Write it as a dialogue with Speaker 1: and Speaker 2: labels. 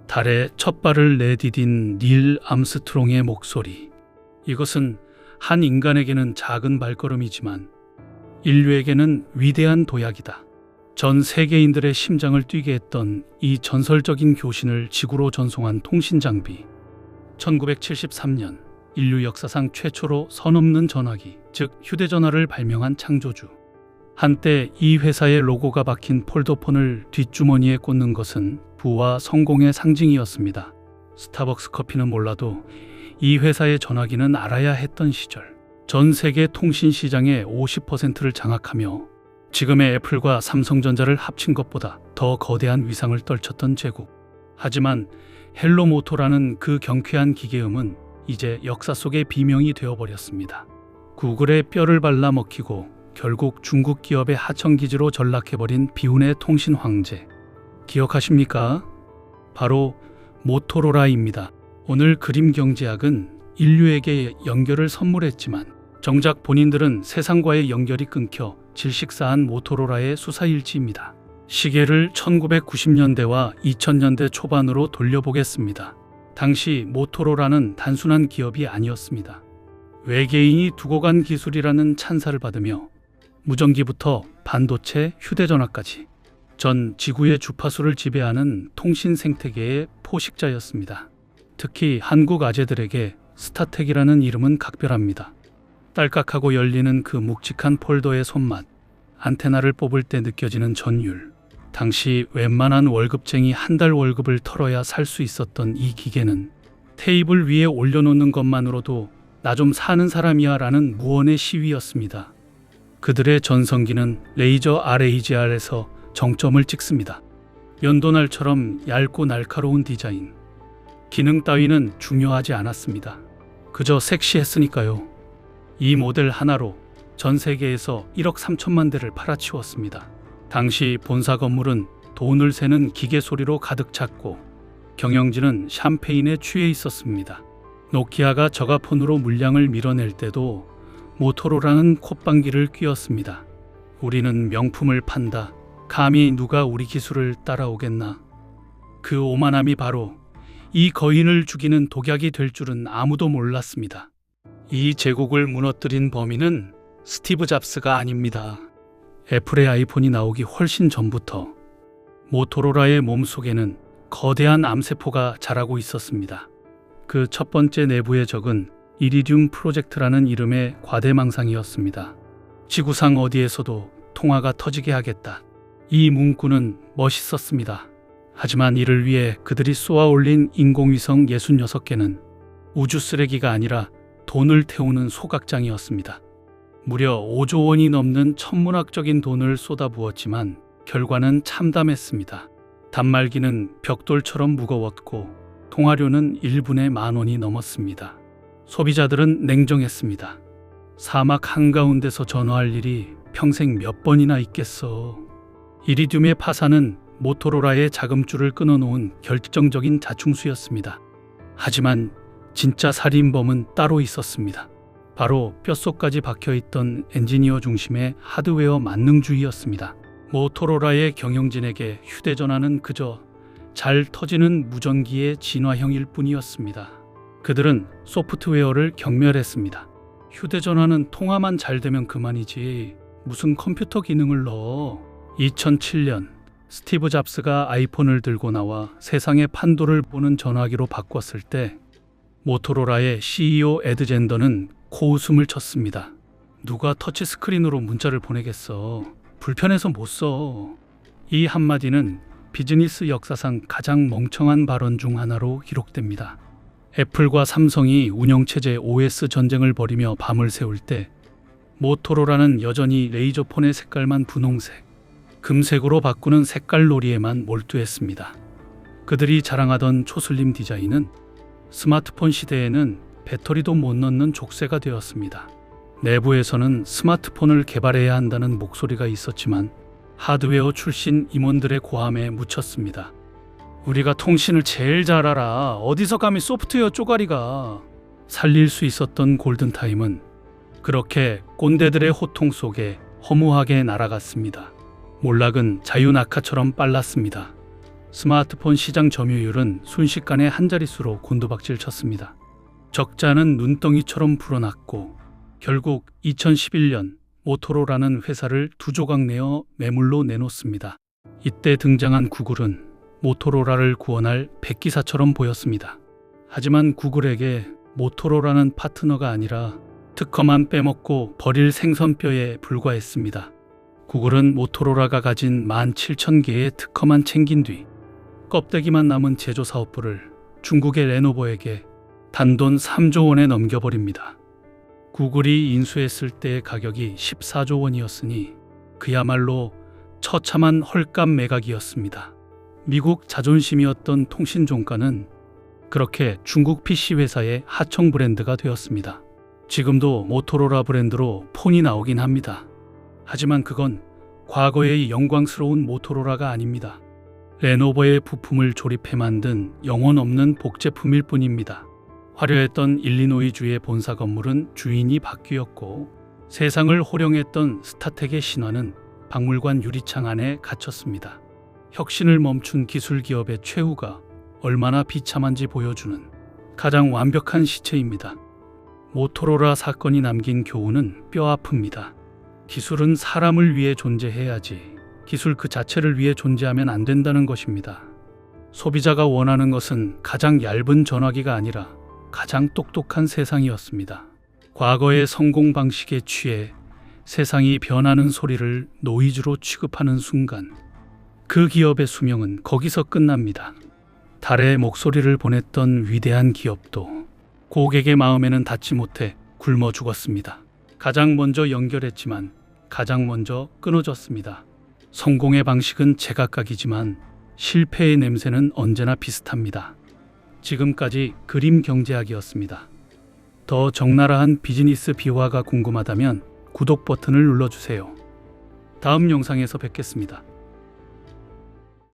Speaker 1: 달에 첫 발을 내디딘 닐 암스트롱의 목소리. 이것은 한 인간에게는 작은 발걸음이지만 인류에게는 위대한 도약이다. 전 세계인들의 심장을 뛰게 했던 이 전설적인 교신을 지구로 전송한 통신 장비. 1973년 인류 역사상 최초로 선 없는 전화기, 즉 휴대전화를 발명한 창조주. 한때 이 회사의 로고가 박힌 폴더폰을 뒷주머니에 꽂는 것은 부와 성공의 상징이었습니다. 스타벅스 커피는 몰라도 이 회사의 전화기는 알아야 했던 시절. 전 세계 통신 시장의 50%를 장악하며 지금의 애플과 삼성전자를 합친 것보다 더 거대한 위상을 떨쳤던 제국. 하지만 헬로모토라는 그 경쾌한 기계음은 이제 역사 속의 비명이 되어버렸습니다. 구글의 뼈를 발라 먹히고 결국 중국 기업의 하청기지로 전락해버린 비운의 통신 황제. 기억하십니까? 바로 모토로라입니다. 오늘 그림경제학은 인류에게 연결을 선물했지만 정작 본인들은 세상과의 연결이 끊겨 질식사한 모토로라의 수사일지입니다. 시계를 1990년대와 2000년대 초반으로 돌려보겠습니다. 당시 모토로라는 단순한 기업이 아니었습니다. 외계인이 두고 간 기술이라는 찬사를 받으며 무전기부터 반도체, 휴대전화까지 전 지구의 주파수를 지배하는 통신 생태계의 포식자였습니다. 특히 한국 아재들에게 스타텍이라는 이름은 각별합니다. 딸깍하고 열리는 그 묵직한 폴더의 손맛, 안테나를 뽑을 때 느껴지는 전율. 당시 웬만한 월급쟁이 한 달 월급을 털어야 살 수 있었던 이 기계는 테이블 위에 올려놓는 것만으로도 나 좀 사는 사람이야 라는 무언의 시위였습니다. 그들의 전성기는 레이저 RAGR에서 정점을 찍습니다. 연도날처럼 얇고 날카로운 디자인. 기능 따위는 중요하지 않았습니다. 그저 섹시했으니까요. 이 모델 하나로 전 세계에서 1억 3천만 대를 팔아치웠습니다. 당시 본사 건물은 돈을 세는 기계 소리로 가득 찼고 경영진은 샴페인에 취해 있었습니다. 노키아가 저가폰으로 물량을 밀어낼 때도 모토로라는 콧방귀를 뀌었습니다. 우리는 명품을 판다. 감히 누가 우리 기술을 따라오겠나. 그 오만함이 바로 이 거인을 죽이는 독약이 될 줄은 아무도 몰랐습니다. 이 제국을 무너뜨린 범인은 스티브 잡스가 아닙니다. 애플의 아이폰이 나오기 훨씬 전부터 모토로라의 몸속에는 거대한 암세포가 자라고 있었습니다. 그 첫 번째 내부의 적은 이리듐 프로젝트라는 이름의 과대망상이었습니다. 지구상 어디에서도 통화가 터지게 하겠다. 이 문구는 멋있었습니다. 하지만 이를 위해 그들이 쏘아 올린 인공위성 66개는 우주 쓰레기가 아니라 돈을 태우는 소각장이었습니다. 무려 5조 원이 넘는 천문학적인 돈을 쏟아부었지만 결과는 참담했습니다. 단말기는 벽돌처럼 무거웠고 통화료는 1분에 10,000원이 넘었습니다. 소비자들은 냉정했습니다. 사막 한가운데서 전화할 일이 평생 몇 번이나 있겠어. 이리듐의 파산은 모토로라의 자금줄을 끊어놓은 결정적인 자충수였습니다. 하지만 진짜 살인범은 따로 있었습니다. 바로 뼛속까지 박혀있던 엔지니어 중심의 하드웨어 만능주의였습니다. 모토로라의 경영진에게 휴대전화는 그저 잘 터지는 무전기의 진화형일 뿐이었습니다. 그들은 소프트웨어를 경멸했습니다. 휴대전화는 통화만 잘 되면 그만이지 무슨 컴퓨터 기능을 넣어. 2007년 스티브 잡스가 아이폰을 들고 나와 세상의 판도를 보는 전화기로 바꿨을 때 모토로라의 CEO 에드 젠더는 코웃음을 쳤습니다. 누가 터치스크린으로 문자를 보내겠어. 불편해서 못 써. 이 한마디는 비즈니스 역사상 가장 멍청한 발언 중 하나로 기록됩니다. 애플과 삼성이 운영체제 OS 전쟁을 벌이며 밤을 새울 때 모토로라는 여전히 레이저폰의 색깔만 분홍색, 금색으로 바꾸는 색깔 놀이에만 몰두했습니다. 그들이 자랑하던 초슬림 디자인은 스마트폰 시대에는 배터리도 못 넣는 족쇄가 되었습니다. 내부에서는 스마트폰을 개발해야 한다는 목소리가 있었지만 하드웨어 출신 임원들의 고함에 묻혔습니다. 우리가 통신을 제일 잘 알아. 어디서 감히 소프트웨어 쪼가리가. 살릴 수 있었던 골든타임은 그렇게 꼰대들의 호통 속에 허무하게 날아갔습니다. 몰락은 자유낙하처럼 빨랐습니다. 스마트폰 시장 점유율은 순식간에 한 자릿수로 곤두박질 쳤습니다. 적자는 눈덩이처럼 불어났고 결국 2011년 모토로라는 회사를 두 조각 내어 매물로 내놓습니다. 이때 등장한 구글은 모토로라를 구원할 백기사처럼 보였습니다. 하지만 구글에게 모토로라는 파트너가 아니라 특허만 빼먹고 버릴 생선뼈에 불과했습니다. 구글은 모토로라가 가진 17,000개의 특허만 챙긴 뒤 껍데기만 남은 제조사업부를 중국의 레노버에게 단돈 3조 원에 넘겨버립니다. 구글이 인수했을 때의 가격이 14조 원이었으니 그야말로 처참한 헐값 매각이었습니다. 미국 자존심이었던 통신종가는 그렇게 중국 PC 회사의 하청 브랜드가 되었습니다. 지금도 모토로라 브랜드로 폰이 나오긴 합니다. 하지만 그건 과거의 영광스러운 모토로라가 아닙니다. 레노버의 부품을 조립해 만든 영혼 없는 복제품일 뿐입니다. 화려했던 일리노이주의 본사 건물은 주인이 바뀌었고 세상을 호령했던 스타텍의 신화는 박물관 유리창 안에 갇혔습니다. 혁신을 멈춘 기술 기업의 최후가 얼마나 비참한지 보여주는 가장 완벽한 시체입니다. 모토로라 사건이 남긴 교훈은 뼈아픕니다. 기술은 사람을 위해 존재해야지 기술 그 자체를 위해 존재하면 안 된다는 것입니다. 소비자가 원하는 것은 가장 얇은 전화기가 아니라 가장 똑똑한 세상이었습니다. 과거의 성공 방식에 취해 세상이 변하는 소리를 노이즈로 취급하는 순간 그 기업의 수명은 거기서 끝납니다. 달에 목소리를 보냈던 위대한 기업도 고객의 마음에는 닿지 못해 굶어 죽었습니다. 가장 먼저 연결했지만 가장 먼저 끊어졌습니다. 성공의 방식은 제각각이지만 실패의 냄새는 언제나 비슷합니다. 지금까지 그림 경제학이었습니다. 더 적나라한 비즈니스 비화가 궁금하다면 구독 버튼을 눌러주세요. 다음 영상에서 뵙겠습니다.